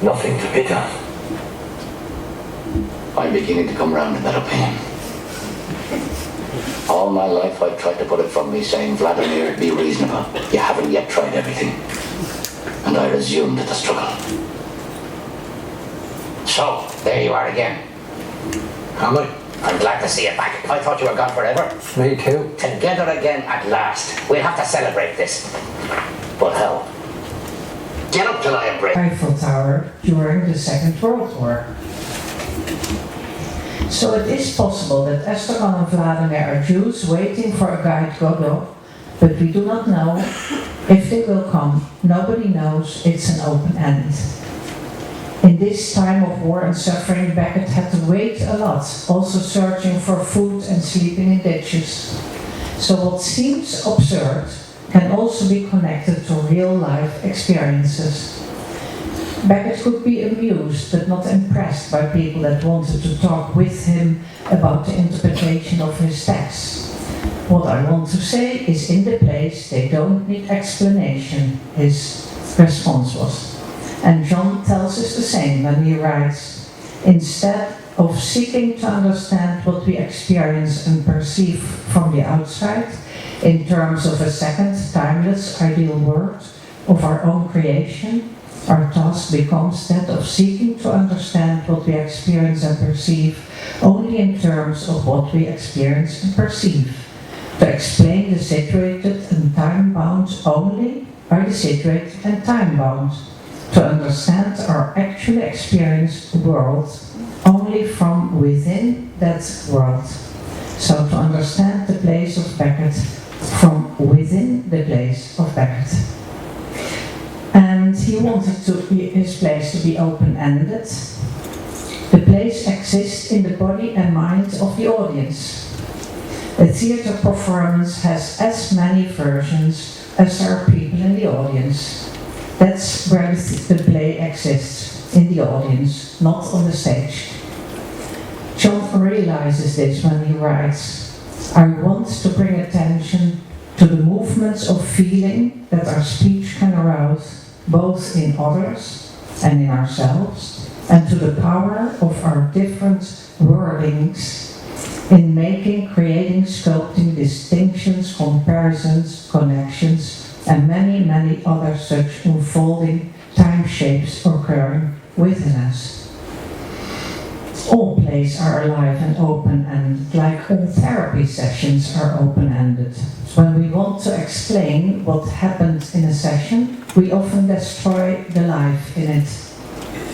Nothing to pick at. I'm beginning to come round to that opinion. All my life I've tried to put it from me, saying, Vladimir, be reasonable. You haven't yet tried everything. And I resumed the struggle. So, there you are again. Am I? I'm glad to see you back. I thought you were gone forever. Me too. Together again at last. We'll have to celebrate this. But how? Get up till I am break. Eiffel Tower during the Second World War. So it is possible that Esteban and Vladimir are Jews waiting for a guide Godot, but we do not know if they will come. Nobody knows. It's an open end. In this time of war and suffering, Beckett had to wait a lot, also searching for food and sleeping in ditches. So what seems absurd can also be connected to real-life experiences. Beckett could be amused but not impressed by people that wanted to talk with him about the interpretation of his text. What I want to say is in the place they don't need explanation, his response was. And John tells us the same when he writes, instead of seeking to understand what we experience and perceive from the outside, in terms of a second, timeless, ideal world of our own creation, our task becomes that of seeking to understand what we experience and perceive only in terms of what we experience and perceive. To explain the situated and time-bound only by the situated and time-bound. To understand our actually experienced world only from within that world. So to understand the place of Beckett from within the place of Beckett. And he wanted his place to be open-ended. The place exists in the body and mind of the audience. A theatre performance has as many versions as there are people in the audience. That's where the play exists, in the audience, not on the stage. John realizes this when he writes, I want to bring attention to the movements of feeling that our speech can arouse, both in others and in ourselves, and to the power of our different wordings in making, creating, sculpting distinctions, comparisons, connections, and many, many other such unfolding time shapes occurring within us. All plays are alive and open-ended, like all therapy sessions are open-ended. When we want to explain what happened in a session, we often destroy the life in it.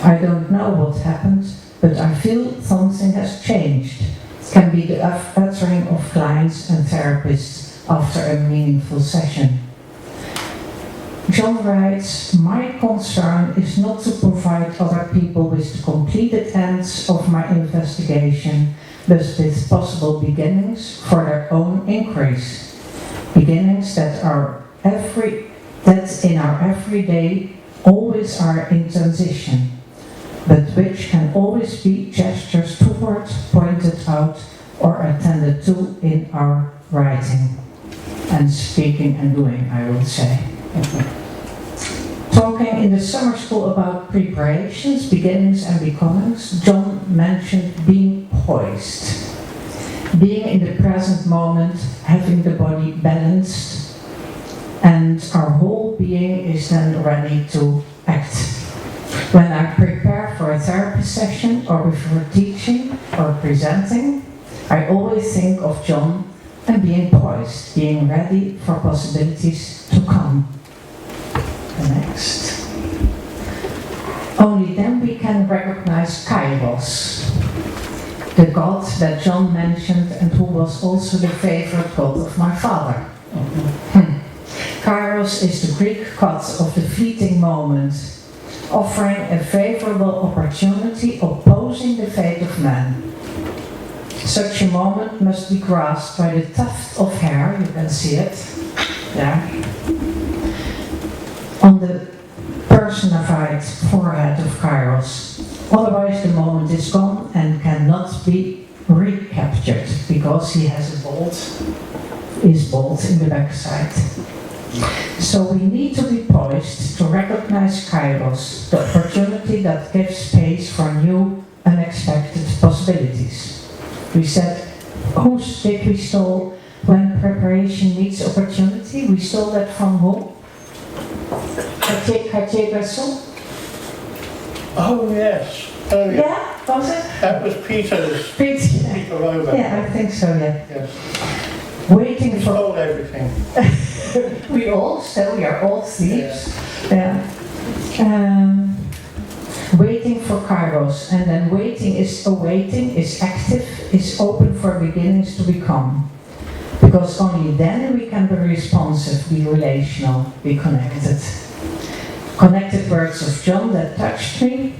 I don't know what happened, but I feel something has changed. It can be the uttering of clients and therapists after a meaningful session. John writes, my concern is not to provide other people with the completed ends of my investigation, but with possible beginnings for their own increase. Beginnings that in our everyday always are in transition, but which can always be gestures toward, pointed out, or attended to in our writing. And speaking and doing, I would say. Talking in the summer school about preparations, beginnings and becomings, John mentioned being poised. Being in the present moment, having the body balanced, and our whole being is then ready to act. When I prepare for a therapy session or before teaching or presenting, I always think of John and being poised, being ready for possibilities to come. The next. Only then we can recognize Kairos, the god that John mentioned and who was also the favorite god of my father. Kairos is the Greek god of the fleeting moment, offering a favorable opportunity opposing the fate of man. Such a moment must be grasped by the tuft of hair, you can see it, there, on the personified forehead of Kairos. Otherwise the moment is gone and cannot be recaptured because he has is bald in the backside. So we need to be poised to recognize kairos, the opportunity that gives space for new, unexpected possibilities. We said, whose did we stole when preparation meets opportunity? We stole that from who? Cartier-Bresson? Oh yes. Oh yeah. Yeah, was it? That was Peter's. Peter Rover. Yeah, I think so, yeah. Yes. Waiting He for... stole everything. we all still, we are all thieves. Yeah. Waiting for kairos, and then waiting is awaiting, is active, is open for beginnings to become. Because only then we can be responsive, be relational, be connected. Connected words of John that touched me.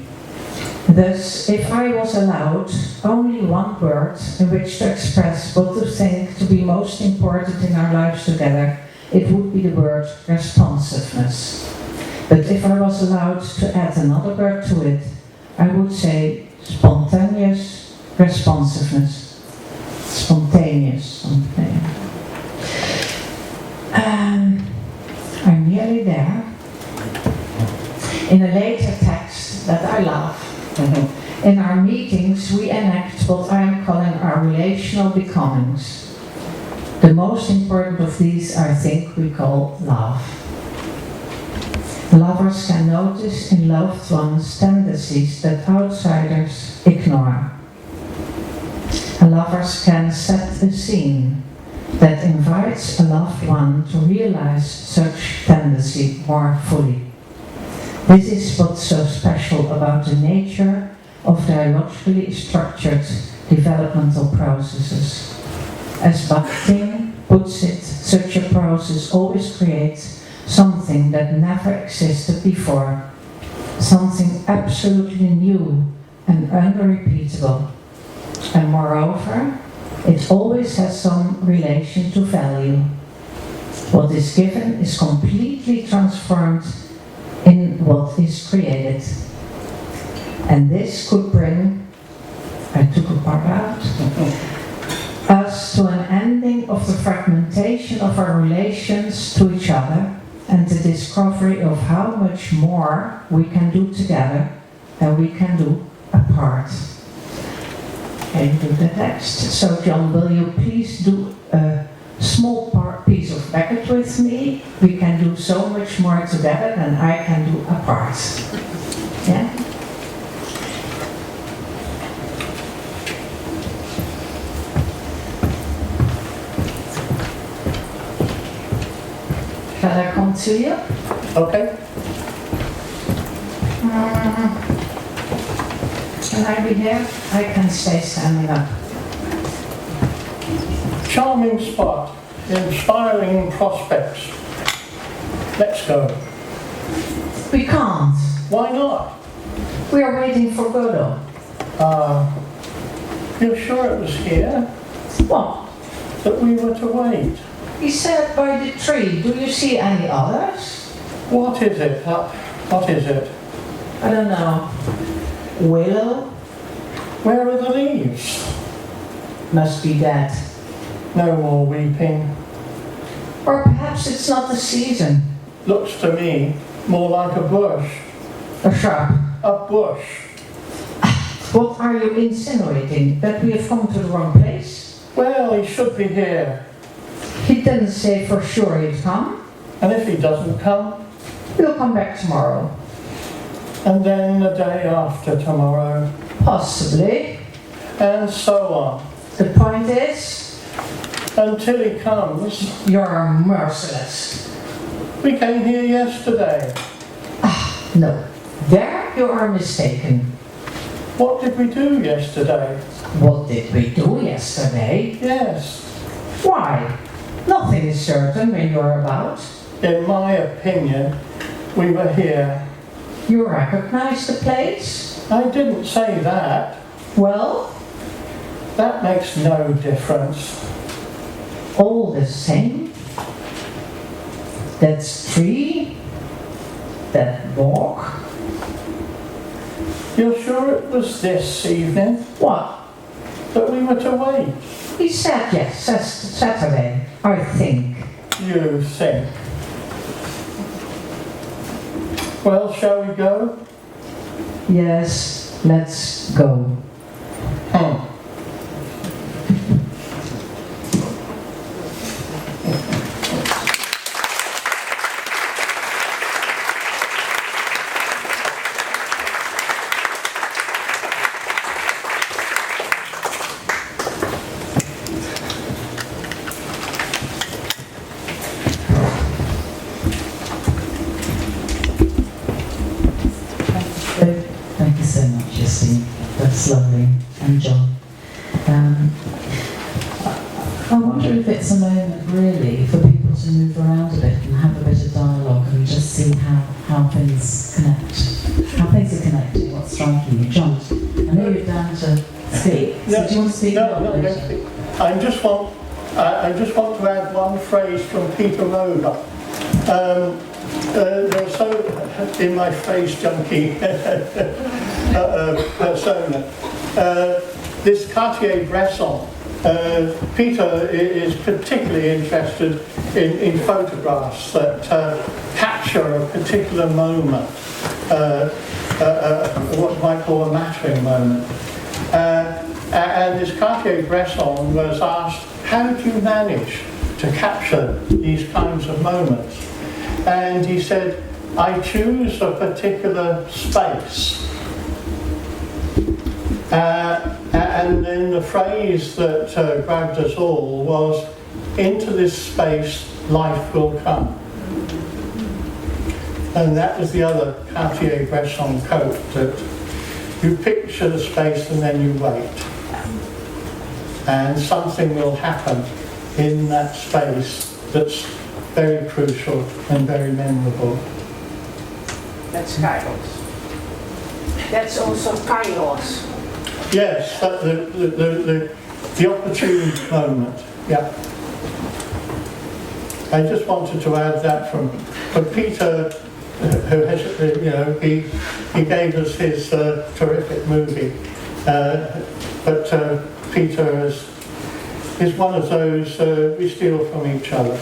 Thus, if I was allowed only one word in which to express what to think to be most important in our lives together, it would be the word responsiveness. But if I was allowed to add another word to it, I would say spontaneous responsiveness. Spontaneous. I'm nearly there. In a later text that I love, in our meetings we enact what I am calling our relational becomings. The most important of these, I think, we call love. Lovers can notice in loved ones tendencies that outsiders ignore. Lovers can set a scene that invites a loved one to realize such tendency more fully. This is what's so special about the nature of dialogically structured developmental processes. As Bakhtin puts it, such a process always creates something that never existed before, something absolutely new and unrepeatable. And moreover, it always has some relation to value. What is given is completely transformed in what is created. And this could bring, I took a part out, us to an ending of the fragmentation of our relations to each other and the discovery of how much more we can do together than we can do apart. Can you do the text? So John, will you please do a small piece of Beckett with me? We can do so much more together than I can do apart. Yeah? Shall I come to you? Okay. Can I be here? I can stay standing up. Charming spot. Inspiring prospects. Let's go. We can't. Why not? We are waiting for Godot. You're sure it was here What? that we were to wait? He said by the tree. Do you see any others? What is it? What is it? I don't know. Willow? Where are the leaves? Must be dead. No more weeping. Or perhaps it's not the season. Looks to me more like a bush. A shrub. A bush. What are you insinuating? That we have come to the wrong place? Well, he should be here. He didn't say for sure he'd come. And if he doesn't come? He'll come back tomorrow. And then the day after tomorrow. Possibly. And so on. The point is, Until he comes. you're merciless. We came here yesterday. No. There you are mistaken. What did we do yesterday? What did we do yesterday? Yes. Why? Nothing is certain when you're about. In my opinion, we were here. You recognize the place? I didn't say that. Well, That makes no difference. all the same. That tree, that walk. You're sure it was this evening What? that we were to wait? He said yes, Saturday, I think. You think. Well, shall we go? Yes, let's go. Thank you so much, Justine. That's lovely. And John. I wonder if it's a moment really for people to move around a bit and have a bit of dialogue and just see how things connect. How things are connecting, what's striking you. John, I know you're down to speak. So do you want to speak? No. I just want to add one phrase from Peter Roder. They're so in my phrase junkie persona. This Cartier-Bresson, Peter is particularly interested in photographs that capture a particular moment, what you might call a mattering moment. And this Cartier-Bresson was asked, how do you manage to capture these kinds of moments? And he said, I choose a particular space. And then the phrase that grabbed us all was, into this space, life will come. And that was the other Cartier-Bresson quote, that you picture the space and then you wait. And something will happen in that space that's very crucial and very memorable. That's kairos. That's also kairos. Yes, the opportune moment. Yeah. I just wanted to add that from Peter, who has, he gave us his terrific movie, but Peter is one of those we steal from each other.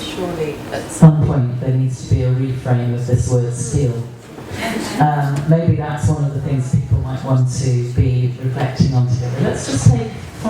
Surely at some point there needs to be a reframe of this word steal. Maybe that's one of the things people might want to be reflecting on together. Let's just take